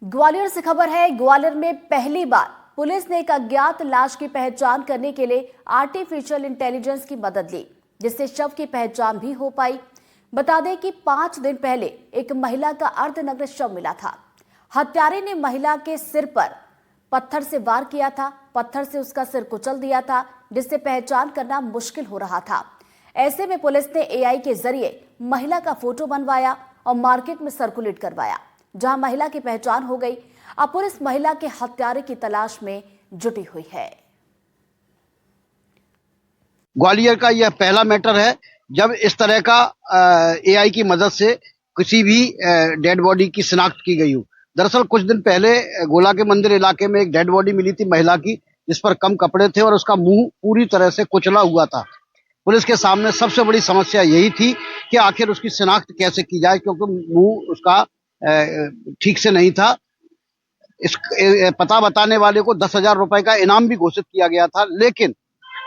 ग्वालियर से खबर है। ग्वालियर में पहली बार पुलिस ने एक अज्ञात लाश की पहचान करने के लिए आर्टिफिशियल इंटेलिजेंस की मदद ली, जिससे शव की पहचान भी हो पाई। बता दें कि 5 दिन पहले एक महिला का अर्धनग्न शव मिला था। हत्यारे ने महिला के सिर पर पत्थर से वार किया था। पत्थर से उसका सिर कुचल दिया था, जिससे पहचान करना मुश्किल हो रहा था। ऐसे में पुलिस ने एआई के जरिए महिला का फोटो बनवाया और मार्केट में सर्कुलेट करवाया, जहां महिला की पहचान हो गई। अब पुलिस महिला के हत्यारे की तलाश में जुटी हुई है। ग्वालियर का यह पहला मैटर है जब इस तरह का एआई की मदद से किसी भी डेड बॉडी की शिनाख्त की गई हो। दरअसल कुछ दिन पहले गोला के मंदिर इलाके में एक डेड बॉडी मिली थी महिला की, जिस पर कम कपड़े थे और उसका मुंह पूरी तरह से कुचला हुआ था। पुलिस के सामने सबसे बड़ी समस्या यही थी कि आखिर उसकी शिनाख्त कैसे की जाए, क्योंकि मुंह उसका ठीक से नहीं था। इस पता बताने वाले को 10,000 रुपए का इनाम भी घोषित किया गया था, लेकिन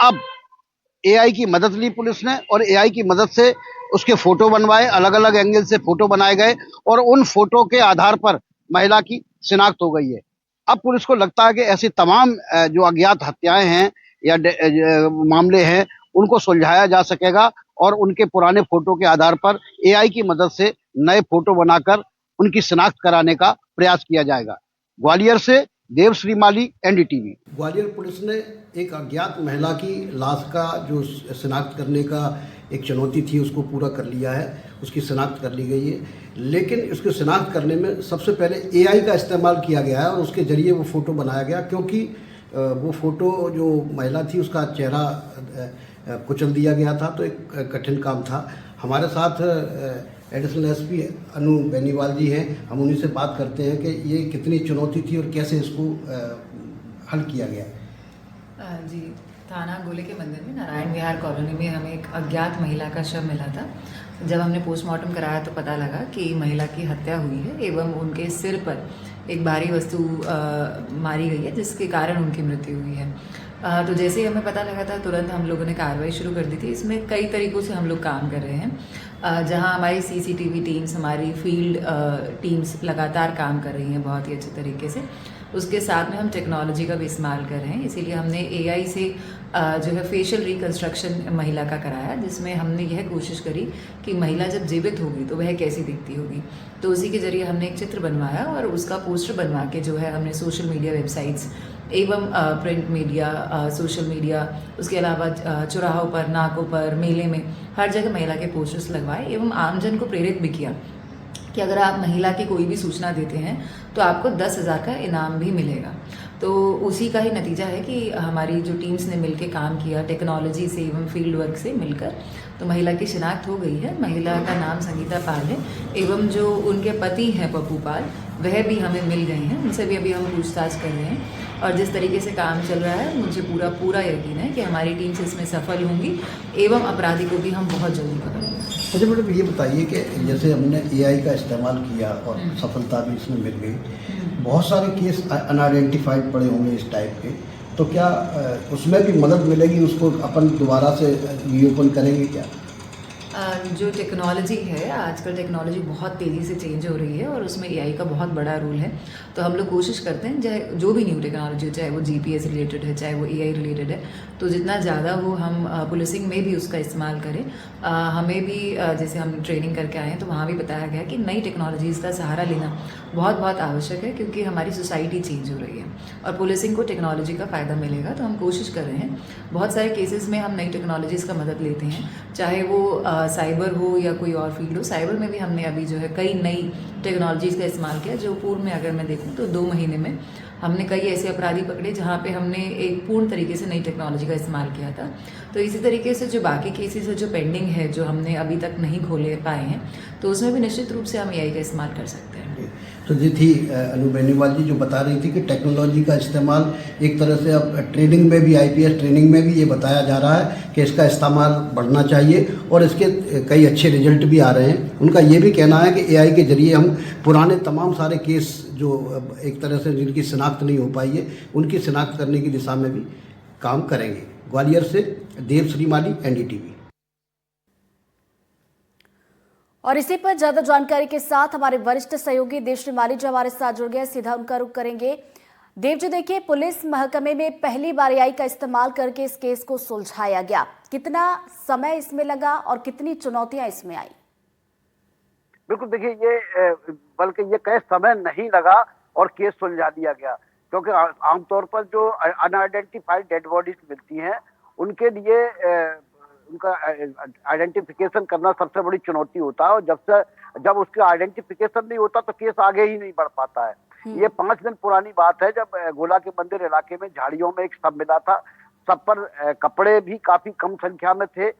अब एआई की मदद ली पुलिस ने और एआई की मदद से उसके फोटो बनवाए, अलग अलग एंगल से फोटो बनाए गए और उन फोटो के आधार पर महिला की शिनाख्त हो गई है। अब पुलिस को लगता है कि ऐसी तमाम जो अज्ञात हत्याएं हैं या मामले हैं, उनको सुलझाया जा सकेगा और उनके पुराने फोटो के आधार पर एआई की मदद से नए फोटो बनाकर उनकी शिनाख्त कराने का प्रयास किया जाएगा। ग्वालियर से देव श्रीमाली, एनडीटीवी। ग्वालियर पुलिस ने एक अज्ञात महिला की लाश का जो शिनाख्त करने का एक चुनौती थी उसको पूरा कर लिया है। उसकी शिनाख्त कर ली गई है, लेकिन उसकी शिनाख्त करने में सबसे पहले एआई का इस्तेमाल किया गया है और उसके ज़रिए वो फ़ोटो बनाया गया, क्योंकि वो फ़ोटो जो महिला थी उसका चेहरा कुचल दिया गया था, तो एक कठिन काम था। हमारे साथ एडिशनल एसपी अनु बेनीवाल जी हैं, हम उन्हीं से बात करते हैं कि ये कितनी चुनौती थी और कैसे इसको हल किया गया। जी, थाना गोले के मंदिर में नारायण विहार कॉलोनी में हमें एक अज्ञात महिला का शव मिला था। जब हमने पोस्टमार्टम कराया तो पता लगा कि महिला की हत्या हुई है एवं उनके सिर पर एक भारी वस्तु मारी गई है, जिसके कारण उनकी मृत्यु हुई है। तो जैसे ही हमें पता लगा था, तुरंत हम लोगों ने कार्रवाई शुरू कर दी थी। इसमें कई तरीक़ों से हम लोग काम कर रहे हैं, जहां हमारी सीसीटीवी टीम्स, हमारी फील्ड टीम्स लगातार काम कर रही हैं बहुत ही अच्छे तरीके से। उसके साथ में हम टेक्नोलॉजी का भी इस्तेमाल कर रहे हैं, इसीलिए हमने एआई से जो है फेशियल रिकन्स्ट्रक्शन महिला का कराया, जिसमें हमने यह कोशिश करी कि महिला जब जीवित होगी तो वह कैसी दिखती होगी। तो उसी के ज़रिए हमने एक चित्र बनवाया और उसका पोस्टर बनवा के जो है हमने सोशल मीडिया वेबसाइट्स एवं प्रिंट मीडिया, सोशल मीडिया, उसके अलावा चौराहों पर, नाकों पर, मेले में, हर जगह महिला के पोस्टर्स लगवाए एवं आमजन को प्रेरित भी किया कि अगर आप महिला की कोई भी सूचना देते हैं तो आपको 10,000 का इनाम भी मिलेगा। तो उसी का ही नतीजा है कि हमारी जो टीम्स ने मिलकर काम किया टेक्नोलॉजी से एवं फील्ड वर्क से मिलकर, तो महिला की शिनाख्त हो गई है। महिला का नाम संगीता पाल है एवं जो उनके पति हैं पप्पू पाल, वह भी हमें मिल गए हैं। उनसे भी अभी हम पूछताछ कर रहे हैं और जिस तरीके से काम चल रहा है, मुझे पूरा यकीन है कि हमारी टीम से इसमें सफल होंगी एवं अपराधी को भी हम बहुत जल्दी पकड़ेंगे। अच्छा मैडम, ये बताइए कि जैसे हमने एआई का इस्तेमाल किया और सफलता भी इसमें मिल गई, बहुत सारे केस अनआइडेंटिफाइड पड़े होंगे इस टाइप के, तो क्या उसमें भी मदद मिलेगी? उसको अपन दोबारा से रीओपन करेंगे क्या? जो टेक्नोलॉजी है, आजकल टेक्नोलॉजी बहुत तेज़ी से चेंज हो रही है और उसमें एआई का बहुत बड़ा रोल है। तो हम लोग कोशिश करते हैं, चाहे जो भी न्यू टेक्नोलॉजी हो, चाहे वो जीपीएस रिलेटेड है, चाहे वो एआई रिलेटेड है, तो जितना ज़्यादा हो हम पुलिसिंग में भी उसका इस्तेमाल करें। हमें भी जैसे हम ट्रेनिंग करके आए हैं तो वहाँ भी बताया गया कि नई टेक्नोलॉजीज़ का सहारा लेना बहुत आवश्यक है, क्योंकि हमारी सोसाइटी चेंज हो रही है और पुलिसिंग को टेक्नोलॉजी का फ़ायदा मिलेगा। तो हम कोशिश कर रहे हैं, बहुत सारे केसेस में हम नई टेक्नोलॉजीज़ का मदद लेते हैं, चाहे वो साइबर हो या कोई और फील्ड हो। साइबर में भी हमने अभी जो है कई नई टेक्नोलॉजीज़ का इस्तेमाल किया। जो पूर्व में अगर मैं देखूं तो 2 महीने में हमने कई ऐसे अपराधी पकड़े जहां पे हमने एक पूर्ण तरीके से नई टेक्नोलॉजी का इस्तेमाल किया था। तो इसी तरीके से जो बाकी केसेस है जो पेंडिंग है, जो हमने अभी तक नहीं खोले पाए हैं, तो उसमें भी निश्चित रूप से हम एआई का इस्तेमाल कर सकते हैं। तो ये थी अनु बेनीवाल जी जो बता रही थी कि टेक्नोलॉजी का इस्तेमाल एक तरह से अब ट्रेनिंग में भी, आईपीएस ट्रेनिंग में भी ये बताया जा रहा है कि इसका इस्तेमाल बढ़ना चाहिए और इसके कई अच्छे रिजल्ट भी आ रहे हैं। उनका ये भी कहना है कि एआई के जरिए हम पुराने तमाम सारे केस जो एक तरह से जिनकी शिनाख्त नहीं हो पाई है, उनकी शिनाख्त करने की दिशा में भी काम करेंगे। ग्वालियर से देव श्रीमाली, एनडीटीवी। और इसी पर ज्यादा जानकारी के साथ हमारे वरिष्ठ सहयोगी देवश्री माली जी हमारे साथ जुड़ गए, सीधा उनका रुख करेंगे। देव जी, देखिए, पुलिस महकमे में पहली बार एआई का इस्तेमाल करके इस केस को सुलझाया गया। कितना समय इसमें लगा और कितनी चुनौतियां इसमें आई? बिल्कुल, देखिए ये बल्कि ये कई समय नहीं लगा और केस सुलझा दिया गया, क्योंकि आमतौर पर जो अनआइडेंटिफाइड डेड बॉडीज मिलती हैं उनके लिए उनका आइडेंटिफिकेशन करना सबसे बड़ी चुनौती होता है, और जब उसका आइडेंटिफिकेशन नहीं होता तो केस आगे ही नहीं बढ़ पाता है। ये 5 दिन पुरानी बात है, जब गोला के मंदिर इलाके में झाड़ियों में एक शव मिला था। सब पर कपड़े भी काफी कम संख्या में थे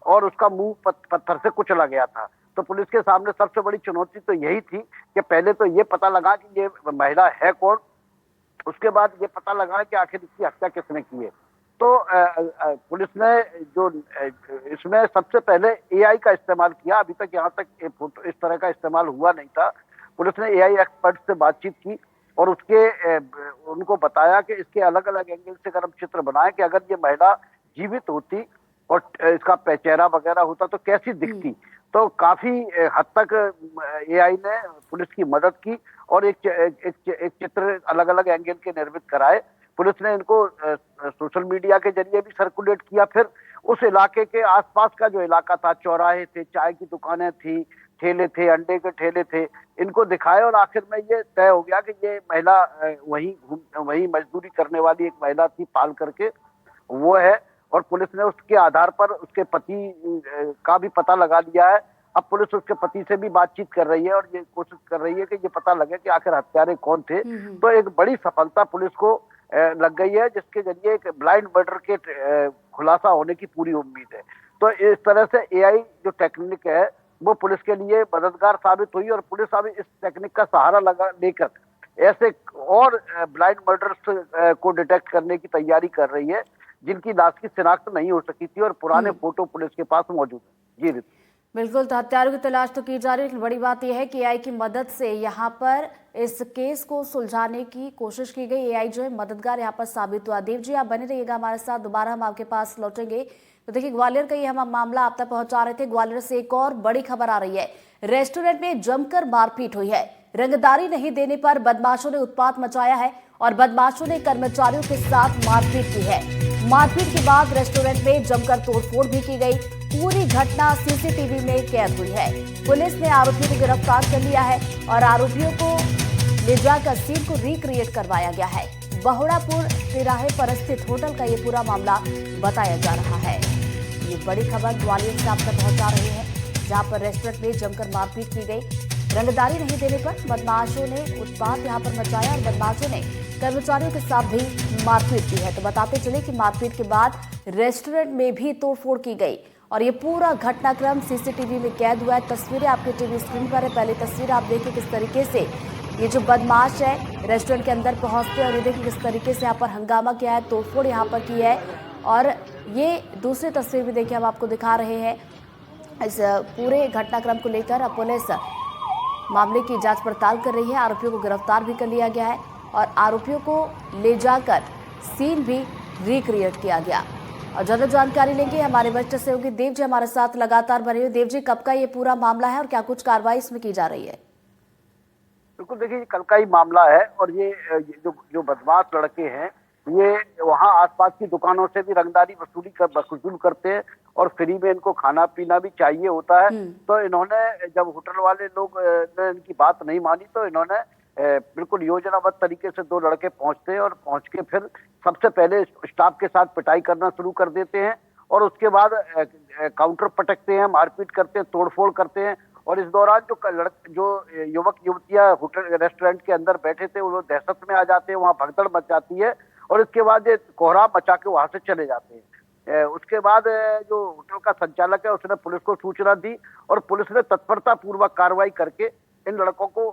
और उसका मुंह पत्थर से कुचला गया था। तो पुलिस के सामने सबसे बड़ी चुनौती तो यही थी कि पहले तो ये पता लगा कि ये महिला है कौन, उसके बाद ये पता लगा कि आखिर इसकी हत्या किसने की है। तो पुलिस ने जो इसमें सबसे पहले एआई का इस्तेमाल किया। अभी तक यहाँ तक इस तरह का इस्तेमाल हुआ नहीं था। पुलिस ने एआई एक्सपर्ट से बातचीत की और उनको बताया कि इसके अलग अलग एंगल से अगर हम चित्र बनाए कि अगर ये महिला जीवित होती और इसका चेहरा वगैरह होता तो कैसी दिखती। तो काफी हद तक एआई ने पुलिस की मदद की और एक चित्र अलग अलग एंगल के निर्मित कराए। पुलिस ने इनको सोशल मीडिया के जरिए भी सर्कुलेट किया। फिर उस इलाके के आसपास का जो इलाका था, चौराहे थे, चाय की दुकानें थी, ठेले थे, अंडे के ठेले थे, इनको दिखाए और आखिर में ये तय हो गया कि ये महिला वही मजदूरी करने वाली एक महिला थी, पाल करके वो है। और पुलिस ने उसके आधार पर उसके पति का भी पता लगा लिया है। अब पुलिस उसके पति से भी बातचीत कर रही है और ये कोशिश कर रही है कि ये पता लगे कि आखिर हत्यारे कौन थे। तो एक बड़ी सफलता पुलिस को लग गई है, जिसके जरिए एक ब्लाइंड मर्डर के खुलासा होने की पूरी उम्मीद है। तो इस तरह से एआई जो टेक्निक है वो पुलिस के लिए मददगार साबित हुई और पुलिस अब इस टेक्निक का सहारा लेकर ऐसे और ब्लाइंड मर्डर्स को डिटेक्ट करने की तैयारी कर रही है, जिनकी लाश की शिनाख्त नहीं हो सकी थी और पुराने फोटो पुलिस के पास मौजूद है। जी बिल्कुल, तो हत्यारों की तलाश तो की जा रही है, लेकिन बड़ी बात यह है कि एआई की मदद से यहाँ पर इस केस को सुलझाने की कोशिश की गई। एआई जो है मददगार यहाँ पर साबित हुआ। देव जी, आप बने रहिएगा हमारे साथ, दोबारा हम आपके पास लौटेंगे। तो देखिए, ग्वालियर का ये हम मामला आप तक पहुंचा रहे थे। ग्वालियर से एक और बड़ी खबर आ रही है। रेस्टोरेंट में जमकर मारपीट हुई है। रंगदारी नहीं देने पर बदमाशों ने उत्पात मचाया है और बदमाशों ने कर्मचारियों के साथ मारपीट की है। मारपीट के बाद रेस्टोरेंट में जमकर तोड़फोड़ भी की गई। पूरी घटना सीसीटीवी में कैद हुई है। पुलिस ने आरोपियों को गिरफ्तार कर लिया है और आरोपियों को ले जाकर सीन को रिक्रिएट करवाया गया है। बहुड़ापुर तिराहे पर स्थित होटल का ये पूरा मामला बताया जा रहा है। ये बड़ी खबर ग्वालियर से आप तक पहुंचा रहे हैं, जहां पर रेस्टोरेंट में जमकर मारपीट की गई। रंगदारी नहीं देने पर बदमाशों ने उत्पात यहां पर मचाया और बदमाशों ने कर्मचारियों के साथ भी मारपीट की है। तो बताते चले कि मारपीट के बाद रेस्टोरेंट में भी तोड़फोड़ की गई और ये पूरा घटनाक्रम सीसीटीवी में कैद हुआ है। तस्वीरें आपके टीवी स्क्रीन पर है। पहले तस्वीर आप देखिए किस तरीके से ये जो बदमाश है रेस्टोरेंट के अंदर पहुंचते हैं और ये देखिए किस तरीके से यहाँ पर हंगामा किया है, तोड़फोड़ यहाँ पर की है। और ये दूसरी तस्वीर भी देखिए हम आपको दिखा रहे हैं। इस पूरे घटनाक्रम को लेकर अब पुलिस मामले की जांच पड़ताल कर रही है। आरोपियों को गिरफ्तार भी कर लिया गया है और आरोपियों को ले जाकर सीन भी रिक्रिएट किया गया। और ज्यादा जानकारी लेंगे हमारे वरिष्ठ सहयोगी देव जी हमारे साथ लगातार बने हुए। देव जी, कब का ये पूरा मामला है और क्या कुछ कार्रवाई इसमें की जा रही है? बिल्कुल, देखिए ये कल का ही मामला है और ये जो बदमाश लड़के हैं ये वहाँ आसपास की दुकानों से भी रंगदारी वसूल करते हैं और फ्री में इनको खाना पीना भी चाहिए होता है। तो इन्होंने जब होटल वाले लोग ने इनकी बात नहीं मानी तो इन्होंने बिल्कुल योजनाबद्ध तरीके से 2 लड़के पहुंचते हैं और पहुंच के फिर सबसे पहले स्टाफ के साथ पिटाई करना शुरू कर देते हैं और उसके बाद काउंटर पटकते हैं, मारपीट करते हैं, तोड़फोड़ करते हैं। और इस दौरान जो युवक युवतियां होटल रेस्टोरेंट के अंदर बैठे थे वो दहशत में आ जाते हैं, वहां भगदड़ मच जाती है और इसके बाद ये कोहराम मचा के वहां से चले जाते हैं। उसके बाद जो होटल का संचालक है उसने पुलिस को सूचना दी और पुलिस ने तत्परता पूर्वक कार्रवाई करके इन लड़कों को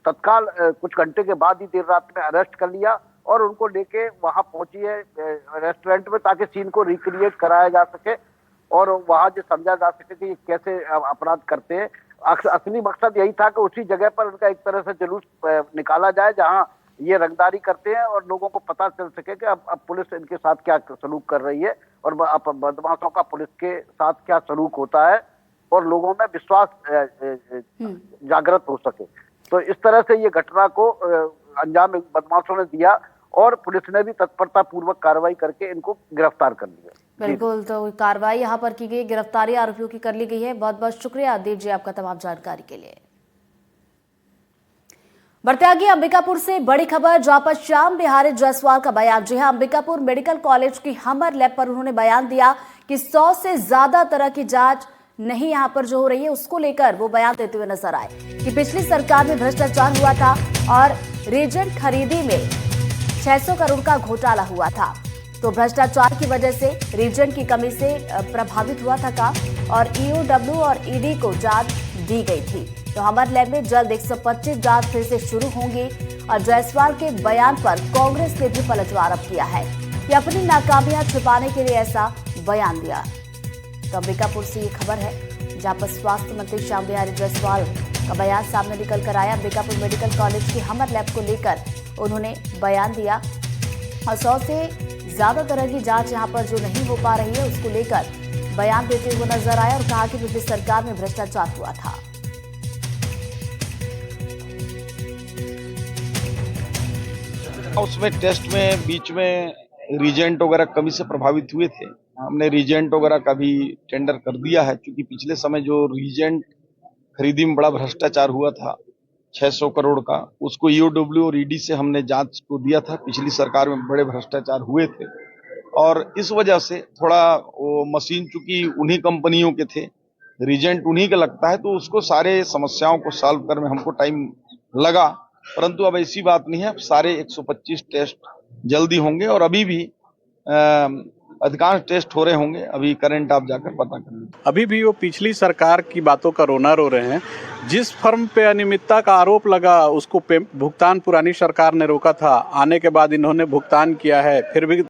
तत्काल कुछ घंटे के बाद ही देर रात में अरेस्ट कर लिया और उनको लेके वहां पहुंची है रेस्टोरेंट में, ताकि सीन को रिक्रिएट कराया जा सके और वहां जो समझा जा सके कि ये कैसे अपराध करते हैं। असली मकसद यही था कि उसी जगह पर उनका एक तरह से जुलूस निकाला जाए जहां ये रंगदारी करते हैं और लोगों को पता चल सके कि अब पुलिस इनके साथ क्या सलूक कर रही है और बदमाशों का पुलिस के साथ क्या सलूक होता है। और लोगों में विश्वास जागृत हो सके। तो इस तरह से ये घटना को अंजाम बदमाशों ने दिया और पुलिस ने भी तत्परता पूर्वक कार्रवाई करके इनको गिरफ्तार कर लिया। बिल्कुल, तो कार्रवाई यहाँ पर की गई, गिरफ्तारी आरोपियों की कर ली गई है। बहुत बहुत शुक्रिया देव जी आपका तमाम जानकारी के लिए। बढ़ते आगे अंबिकापुर से बड़ी खबर, जहां पर श्याम बिहारी जायसवाल का बयान। जी हां, अंबिकापुर मेडिकल कॉलेज की हमर लैब पर उन्होंने बयान दिया कि 100 से ज्यादा तरह की जांच नहीं यहां पर जो हो रही है, उसको लेकर वो बयान देते हुए नजर आए कि पिछली सरकार में भ्रष्टाचार हुआ था और रेजेंट खरीदी में 600 करोड़ का घोटाला हुआ था। तो भ्रष्टाचार की वजह से रेजेंट की कमी से प्रभावित हुआ था काम और ईओडब्ल्यू और ईडी को जांच दी गई थी। तो हमर लैब में जल्द 125 जांच फिर से शुरू होंगी और जायसवाल के बयान पर कांग्रेस ने भी पलटवार किया है कि अपनी नाकामियां छिपाने के लिए ऐसा बयान दिया। तो अंबिकापुर से ये खबर है, जहां पर स्वास्थ्य मंत्री श्याम बिहारी जायसवाल का बयान सामने निकल कर आया। अंबिकापुर मेडिकल कॉलेज की हमर लैब को लेकर उन्होंने बयान दिया और 100 से ज्यादा तरह की जांच यहां पर जो नहीं हो पा रही है, उसको लेकर बयान देते हुए नजर आया और कहा कि पिछली सरकार में भ्रष्टाचार हुआ था। उसमें टेस्ट में बीच में रीजेंट वगैरह कमी से प्रभावित हुए थे। हमने रीजेंट वगैरह का भी टेंडर कर दिया है, क्योंकि पिछले समय जो रीजेंट खरीदी में बड़ा भ्रष्टाचार हुआ था 600 करोड़ का, उसको ईओडब्ल्यू और ईडी से हमने जांच को दिया था। पिछली सरकार में बड़े भ्रष्टाचार हुए थे और इस वजह से थोड़ा वो मशीन चूंकि उन्हीं कंपनियों के थे, रीजेंट उन्हीं का लगता है, तो उसको सारे समस्याओं को सॉल्व करने में हमको टाइम लगा। परंतु अब ऐसी बात नहीं है, सारे 125 टेस्ट जल्दी होंगे और अभी भी अधिकांश टेस्ट हो रहे होंगे। अभी करंट आप जाकर पता कर लीजिए। अभी भी वो पिछली सरकार की बातों का रोना रो रहे हैं। जिस फर्म पे अनियमितता का आरोप लगा, उसको भुगतान पुरानी सरकार ने रोका था, आने के बाद इन्होंने भुगतान किया है, फिर भी